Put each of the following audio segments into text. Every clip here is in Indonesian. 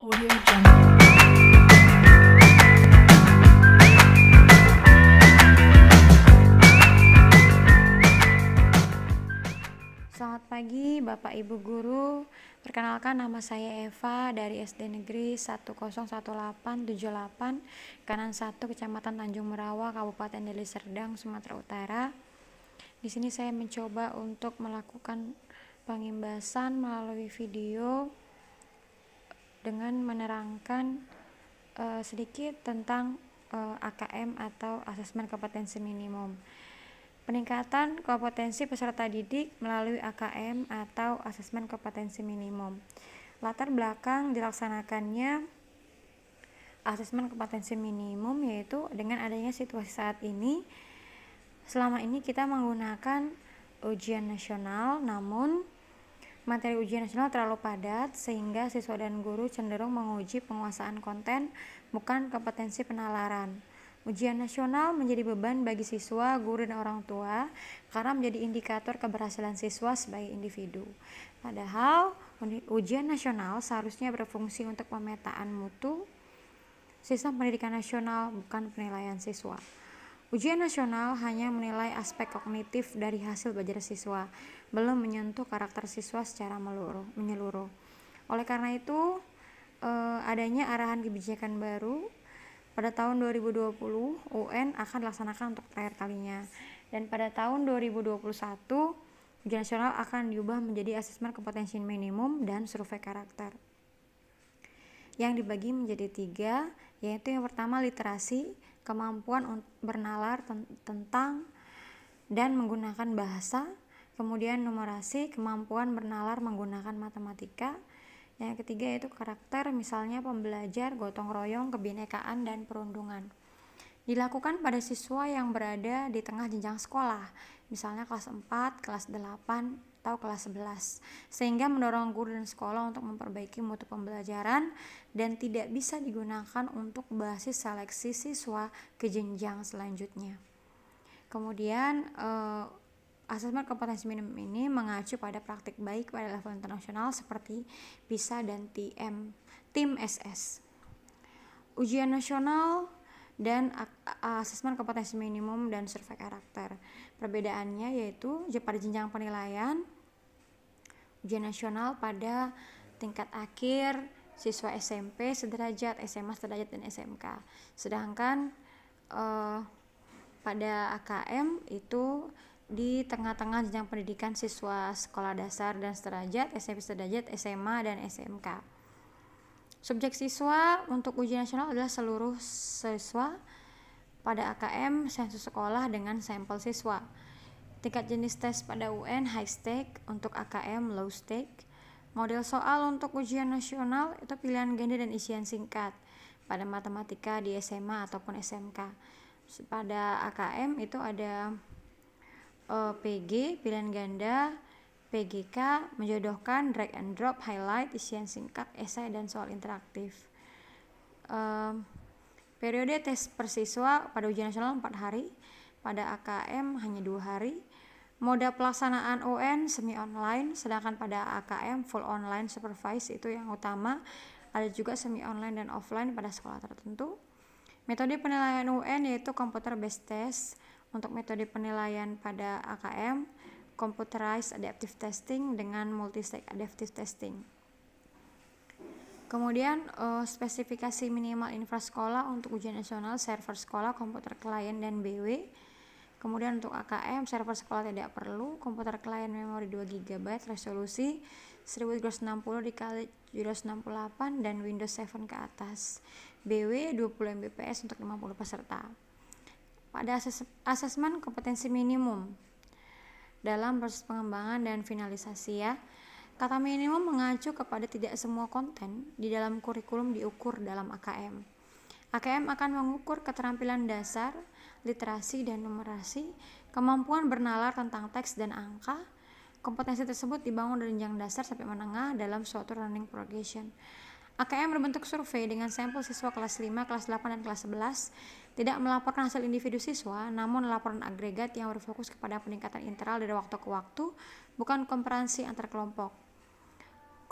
Audio Jungle. Selamat pagi Bapak Ibu Guru. Perkenalkan, nama saya Eva dari SD Negeri 101878 Kanan 1 Kecamatan Tanjung Merawa, Kabupaten Deli Serdang, Sumatera Utara. Di sini saya mencoba untuk melakukan pengimbasan melalui video dengan menerangkan sedikit tentang AKM atau Asesmen Kompetensi Minimum. Peningkatan kompetensi peserta didik melalui AKM atau Asesmen Kompetensi Minimum. Latar belakang dilaksanakannya Asesmen Kompetensi Minimum yaitu dengan adanya situasi saat ini. Selama ini kita menggunakan ujian nasional, namun materi ujian nasional terlalu padat sehingga siswa dan guru cenderung menguji penguasaan konten, bukan kompetensi penalaran. Ujian nasional menjadi beban bagi siswa, guru, dan orang tua karena menjadi indikator keberhasilan siswa sebagai individu. Padahal ujian nasional seharusnya berfungsi untuk pemetaan mutu sistem pendidikan nasional, bukan penilaian siswa. Ujian nasional hanya menilai aspek kognitif dari hasil belajar siswa, belum menyentuh karakter siswa secara menyeluruh. Oleh karena itu, adanya arahan kebijakan baru pada tahun 2020, UN akan dilaksanakan untuk terakhir kalinya. Dan pada tahun 2021, ujian nasional akan diubah menjadi asesmen kompetensi minimum dan survei karakter. Yang dibagi menjadi 3, yaitu yang pertama literasi, kemampuan bernalar tentang dan menggunakan bahasa. Kemudian numerasi, kemampuan bernalar menggunakan matematika. Yang ketiga yaitu karakter, misalnya pembelajar, gotong royong, kebinekaan, dan perundungan. Dilakukan pada siswa yang berada di tengah jenjang sekolah, misalnya kelas 4, kelas 8, atau kelas 11, sehingga mendorong guru dan sekolah untuk memperbaiki mutu pembelajaran dan tidak bisa digunakan untuk basis seleksi siswa ke jenjang selanjutnya. Kemudian asesmen kompetensi minimum ini mengacu pada praktik baik pada level internasional seperti PISA dan TIM SS. Ujian nasional dan asesmen kompetensi minimum dan survei karakter. Perbedaannya yaitu pada jenjang penilaian, ujian nasional pada tingkat akhir siswa SMP sederajat, SMA sederajat, dan SMK. Sedangkan pada AKM itu di tengah-tengah jenjang pendidikan siswa sekolah dasar dan sederajat, SMP sederajat, SMA, dan SMK. Subjek siswa untuk ujian nasional adalah seluruh siswa. Pada AKM, sensus sekolah dengan sampel siswa. Tingkat jenis tes pada UN high stake, untuk AKM low stake. Model soal untuk ujian nasional itu pilihan ganda dan isian singkat. Pada matematika di SMA ataupun SMK. Pada AKM itu ada PG, pilihan ganda, PGK, menjodohkan, drag and drop, highlight, isian singkat, esai, dan soal interaktif. Periode tes per siswa pada ujian nasional 4 hari, pada AKM hanya 2 hari. Moda pelaksanaan UN semi online, sedangkan pada AKM full online supervise itu yang utama. Ada juga semi online dan offline pada sekolah tertentu. Metode penilaian UN yaitu computer based test. Untuk metode penilaian pada AKM, computerized adaptive testing dengan multi-stage adaptive testing. Kemudian spesifikasi minimal infrasekolah untuk ujian nasional, server sekolah, komputer klien, dan BW. Kemudian untuk AKM, server sekolah tidak perlu, komputer klien memori 2 GB, resolusi 1360 x 768 dan Windows 7 ke atas. BW 20 Mbps untuk 50 peserta. Pada asesmen kompetensi minimum dalam proses pengembangan dan finalisasi ya. Kata minimum mengacu kepada tidak semua konten di dalam kurikulum diukur dalam AKM. AKM akan mengukur keterampilan dasar, literasi dan numerasi, kemampuan bernalar tentang teks dan angka. Kompetensi tersebut dibangun dari jenjang dasar sampai menengah dalam suatu learning progression. AKM berbentuk survei dengan sampel siswa kelas 5, kelas 8, dan kelas 11. Tidak melaporkan hasil individu siswa, namun laporan agregat yang berfokus kepada peningkatan internal dari waktu ke waktu, bukan komparasi antar kelompok.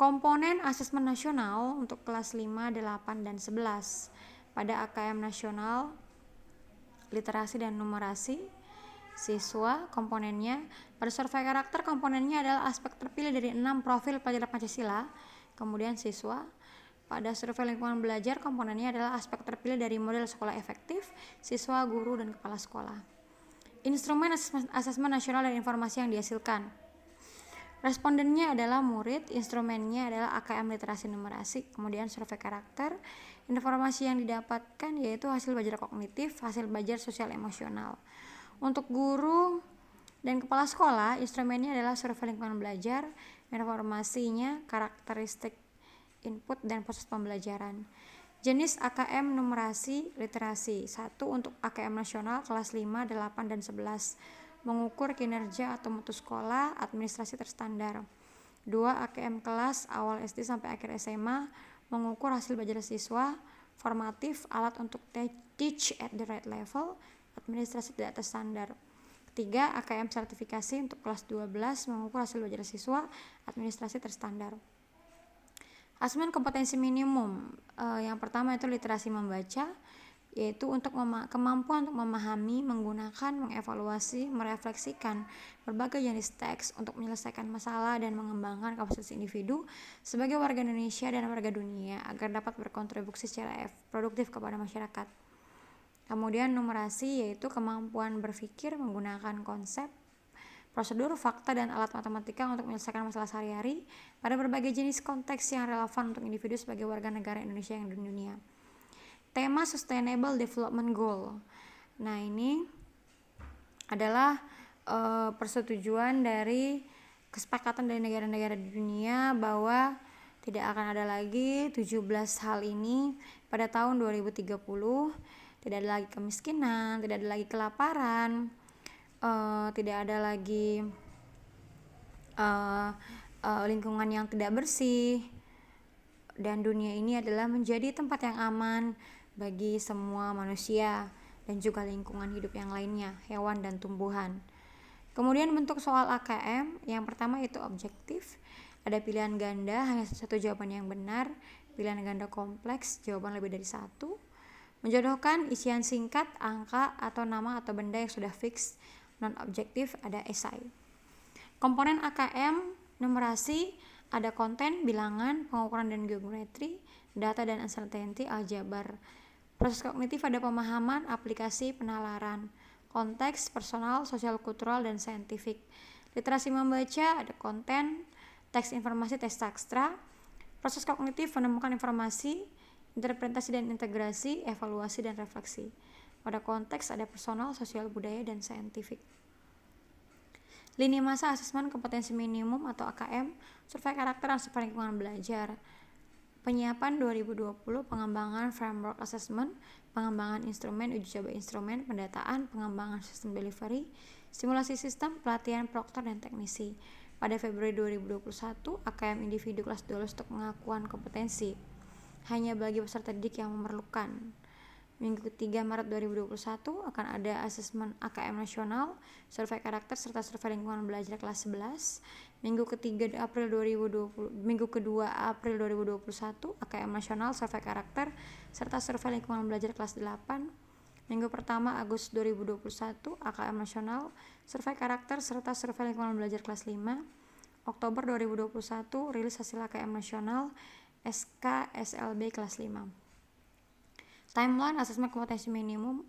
Komponen asesmen nasional untuk kelas 5, 8, dan 11. Pada AKM nasional, literasi dan numerasi, siswa komponennya, pada survei karakter komponennya adalah aspek terpilih dari 6 profil pelajar Pancasila. Kemudian siswa, pada survei lingkungan belajar komponennya adalah aspek terpilih dari model sekolah efektif, siswa, guru, dan kepala sekolah. Instrumen asesmen nasional dan informasi yang dihasilkan. Respondennya adalah murid, instrumennya adalah AKM literasi numerasi, kemudian survei karakter. Informasi yang didapatkan yaitu hasil belajar kognitif, hasil belajar sosial emosional. Untuk guru dan kepala sekolah, instrumennya adalah survei lingkungan belajar, informasinya karakteristik input dan proses pembelajaran. Jenis AKM numerasi literasi. 1 untuk AKM nasional kelas 5, 8, dan 11. Mengukur kinerja atau mutu sekolah, administrasi terstandar. 2 AKM kelas awal SD sampai akhir SMA, mengukur hasil belajar siswa, formatif, alat untuk teach at the right level, administrasi tidak terstandar. 3 AKM sertifikasi untuk kelas 12, mengukur hasil belajar siswa, administrasi terstandar. Asesmen kompetensi minimum, yang pertama itu literasi membaca, yaitu untuk kemampuan untuk memahami, menggunakan, mengevaluasi, merefleksikan berbagai jenis teks untuk menyelesaikan masalah dan mengembangkan kapasitas individu sebagai warga Indonesia dan warga dunia agar dapat berkontribusi secara produktif kepada masyarakat. Kemudian numerasi, yaitu kemampuan berpikir menggunakan konsep, prosedur, fakta, dan alat matematika untuk menyelesaikan masalah sehari-hari pada berbagai jenis konteks yang relevan untuk individu sebagai warga negara Indonesia yang di dunia. Tema Sustainable Development Goal. Nah, ini adalah persetujuan dari kesepakatan dari negara-negara di dunia bahwa tidak akan ada lagi 17 hal ini pada tahun 2030. Tidak ada lagi kemiskinan, tidak ada lagi kelaparan, tidak ada lagi lingkungan yang tidak bersih, dan dunia ini adalah menjadi tempat yang aman bagi semua manusia dan juga lingkungan hidup yang lainnya, hewan dan tumbuhan. Kemudian bentuk soal AKM, yang pertama itu objektif, ada pilihan ganda, hanya satu jawaban yang benar, pilihan ganda kompleks, jawaban lebih dari satu, menjodohkan isian singkat, angka atau nama atau benda yang sudah fix, non objektif, ada esai. Komponen AKM numerasi, ada konten, bilangan, pengukuran dan geometri, data dan uncertainty, aljabar. Proses kognitif ada pemahaman, aplikasi, penalaran. Konteks, personal, sosial, kultural, dan saintifik. Literasi membaca, ada konten, teks informasi, teks sakstra. Proses kognitif menemukan informasi, interpretasi dan integrasi, evaluasi dan refleksi. Pada konteks ada personal, sosial, budaya, dan saintifik. Lini masa asesmen kompetensi minimum atau AKM, survei karakter dan survei lingkungan belajar. Penyiapan 2020, pengembangan framework assessment, pengembangan instrumen, uji coba instrumen, pendataan, pengembangan sistem delivery, simulasi sistem, pelatihan proktor dan teknisi. Pada Februari 2021, AKM individu kelas 12 untuk pengakuan kompetensi hanya bagi peserta didik yang memerlukan. Minggu ketiga Maret 2021 akan ada asesmen AKM nasional, survei karakter serta survei lingkungan belajar kelas 11. Minggu kedua April 2021 AKM nasional, survei karakter serta survei lingkungan belajar kelas 8. Minggu pertama Agustus 2021 AKM nasional, survei karakter serta survei lingkungan belajar kelas 5. Oktober 2021 rilis hasil AKM nasional SK SLB kelas 5. Timeline asesmen kompetensi minimum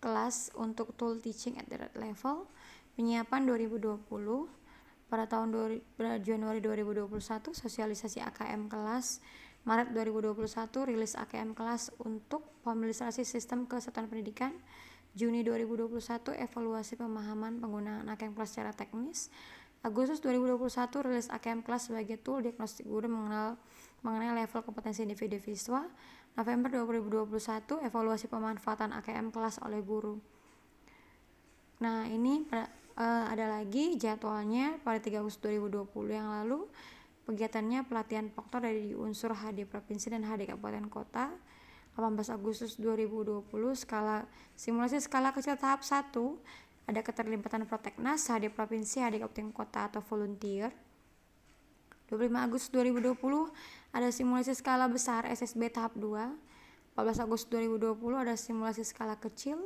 kelas untuk tool teaching at the right level. Penyiapan 2020, pada Januari 2021 sosialisasi AKM kelas, Maret 2021 rilis AKM kelas untuk familiarisasi sistem kesatuan pendidikan, Juni 2021 evaluasi pemahaman penggunaan AKM kelas secara teknis, Agustus 2021 rilis AKM kelas sebagai tool diagnostik guru mengenai level kompetensi individu siswa. November 2021 evaluasi pemanfaatan AKM kelas oleh guru. Nah, ini ada lagi jadwalnya pada 3 Agustus 2020 yang lalu. Kegiatannya pelatihan proktor dari unsur HD Provinsi dan HD Kabupaten Kota. 18 Agustus 2020 simulasi skala kecil tahap 1, ada keterlibatan Proteknas, HD Provinsi, HD Kabupaten Kota atau volunteer. 25 Agustus 2020 ada simulasi skala besar SSB tahap 2. 14 Agustus 2020 ada simulasi skala kecil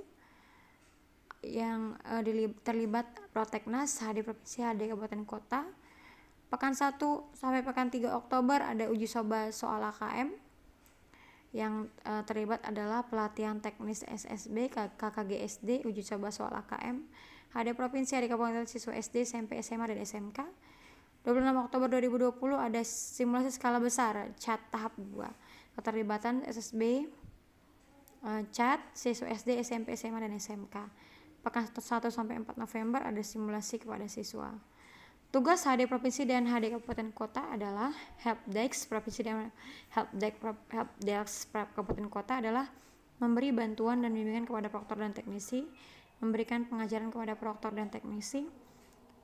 yang terlibat Proteknas, HD Provinsi, HD Kabupaten Kota. Pekan 1 sampai pekan 3 Oktober ada uji coba soal AKM. Yang terlibat adalah pelatihan teknis SSB, KKG SD, uji coba soal AKM, HD Provinsi, HD Kabupaten, siswa SD, SMP, SMA, dan SMK. 26 Oktober 2020 ada simulasi skala besar CAT tahap 2. Keterlibatan SSB, CAT, siswa SD, SMP, SMA, dan SMK. Pekan 1 sampai 4 November ada simulasi kepada siswa. Tugas HD Provinsi dan HD Kabupaten Kota adalah Helpdesk Provinsi dan Helpdesk Kabupaten Kota adalah memberi bantuan dan bimbingan kepada proktor dan teknisi, memberikan pengajaran kepada proktor dan teknisi,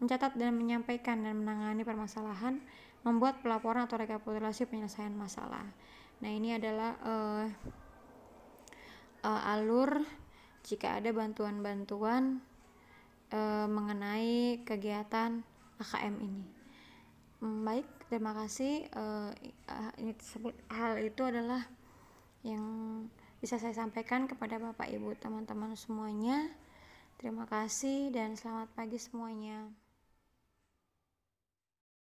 mencatat dan menyampaikan dan menangani permasalahan, membuat pelaporan atau rekapitulasi penyelesaian masalah. Nah, ini adalah alur jika ada bantuan-bantuan mengenai kegiatan AKM ini. Baik, terima kasih. Ini tersebut hal itu adalah yang bisa saya sampaikan kepada Bapak Ibu teman-teman semuanya. Terima kasih dan selamat pagi semuanya.